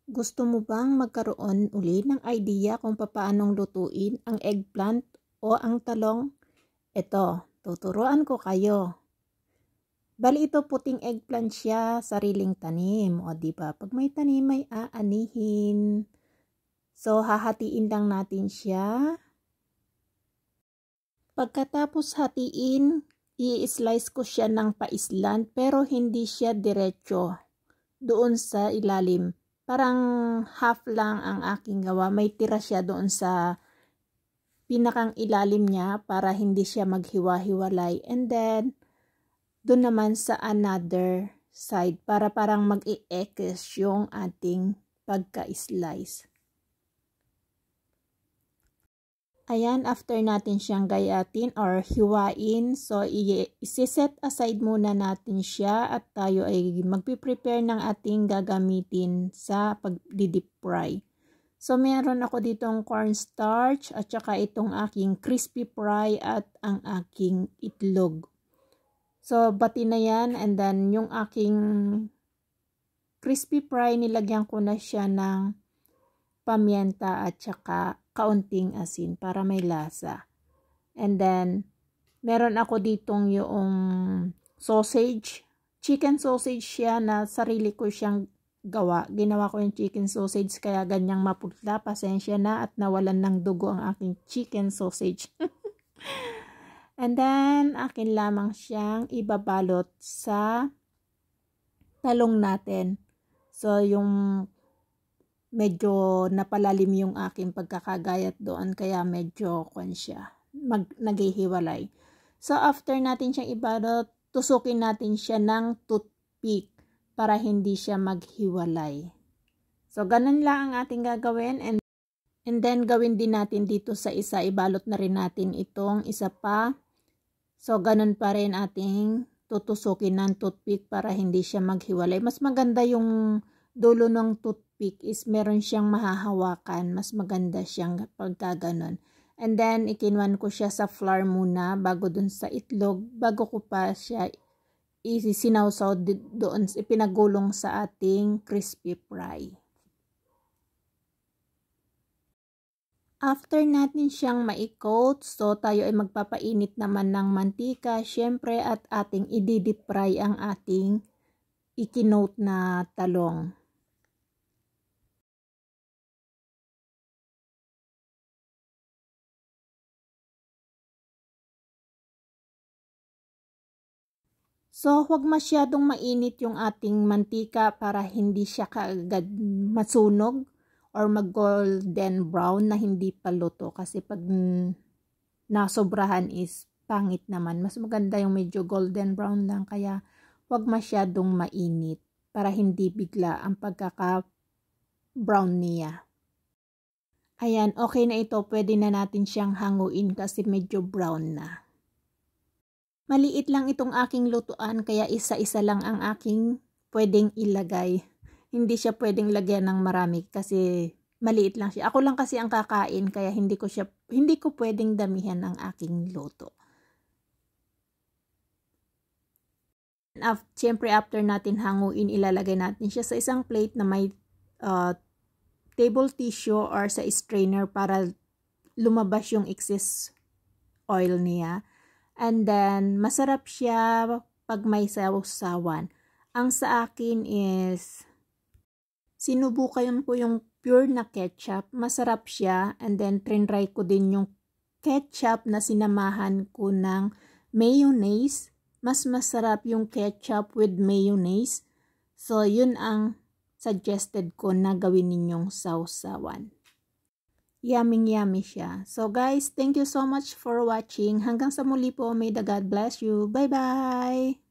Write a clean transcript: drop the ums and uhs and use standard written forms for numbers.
Gusto mo bang magkaroon uli ng idea kung paanong lutuin ang eggplant o ang talong? Ito, tuturuan ko kayo. Bali ito puting eggplant siya, sariling tanim. O diba, pag may tanim may aanihin. So, hahatiin lang natin siya. Pagkatapos hatiin, i-slice ko siya ng paislan pero hindi siya diretso doon sa ilalim. Parang half lang ang aking gawa. May tira siya doon sa pinakang ilalim niya para hindi siya maghiwa-hiwalay. And then, doon naman sa another side para parang mag-i-ekes yung ating pagka-slice. Ayan, after natin siyang gayatin or hiwain, so isi-set aside muna natin siya at tayo ay magpiprepare ng ating gagamitin sa pag-deep fry. So meron ako ditong cornstarch at saka itong aking crispy fry at ang aking itlog. So bati na yan, and then yung aking crispy fry nilagyan ko na siya ng pamienta at saka kaunting asin para may lasa. And then, meron ako ditong yung sausage. Chicken sausage siya na sarili ko siyang gawa. Ginawa ko yung chicken sausage kaya ganyang maputla. Pasensya na at nawalan ng dugo ang aking chicken sausage. And then, akin lamang siyang ibabalot sa talong natin. So, yung medyo napalalim yung aking pagkakagayat doon kaya medyo naghihiwalay. So after natin siyang ibalot, tusukin natin siya ng toothpick para hindi siya maghiwalay. So ganun lang ang ating gagawin, and then gawin din natin dito sa isa, ibalot na rin natin itong isa pa. So ganun pa rin ating tutusukin ng toothpick para hindi siya maghiwalay. Mas maganda yung dulo ng toothpick is meron siyang mahahawakan. Mas maganda siyang pagka ganon. And then, ikinwan ko siya sa flour muna bago dun sa itlog. Bago ko pa siya isinawsaw doon, ipinagulong sa ating crispy fry. After natin siyang ma-coat, so tayo ay magpapainit naman ng mantika, syempre, at ating i-deep fry ang ating ikinote na talong. So, huwag masyadong mainit yung ating mantika para hindi siya kaagad masunog or mag-golden brown na hindi pa luto. Kasi pag nasobrahan is pangit naman. Mas maganda yung medyo golden brown lang. Kaya huwag masyadong mainit para hindi bigla ang pagkaka-brown niya. Ayan, okay na ito. Pwede na natin siyang hanguin kasi medyo brown na. Maliit lang itong aking lutuan kaya isa-isa lang ang aking pwedeng ilagay. Hindi siya pwedeng lagyan ng marami kasi maliit lang siya. Ako lang kasi ang kakain kaya hindi ko pwedeng damihan ang aking luto. Siyempre after natin hanguin, ilalagay natin siya sa isang plate na may table tissue or sa strainer para lumabas yung excess oil niya. And then, masarap siya pag may sawsawan. Ang sa akin is, sinubukan ko yung pure na ketchup. Masarap siya. And then, trinry ko din yung ketchup na sinamahan ko ng mayonnaise. Mas masarap yung ketchup with mayonnaise. So, yun ang suggested ko na gawin ninyong sawsawan. Yummy siya. So guys, thank you so much for watching. Hanggang sa muli po, may the God bless you. Bye-bye!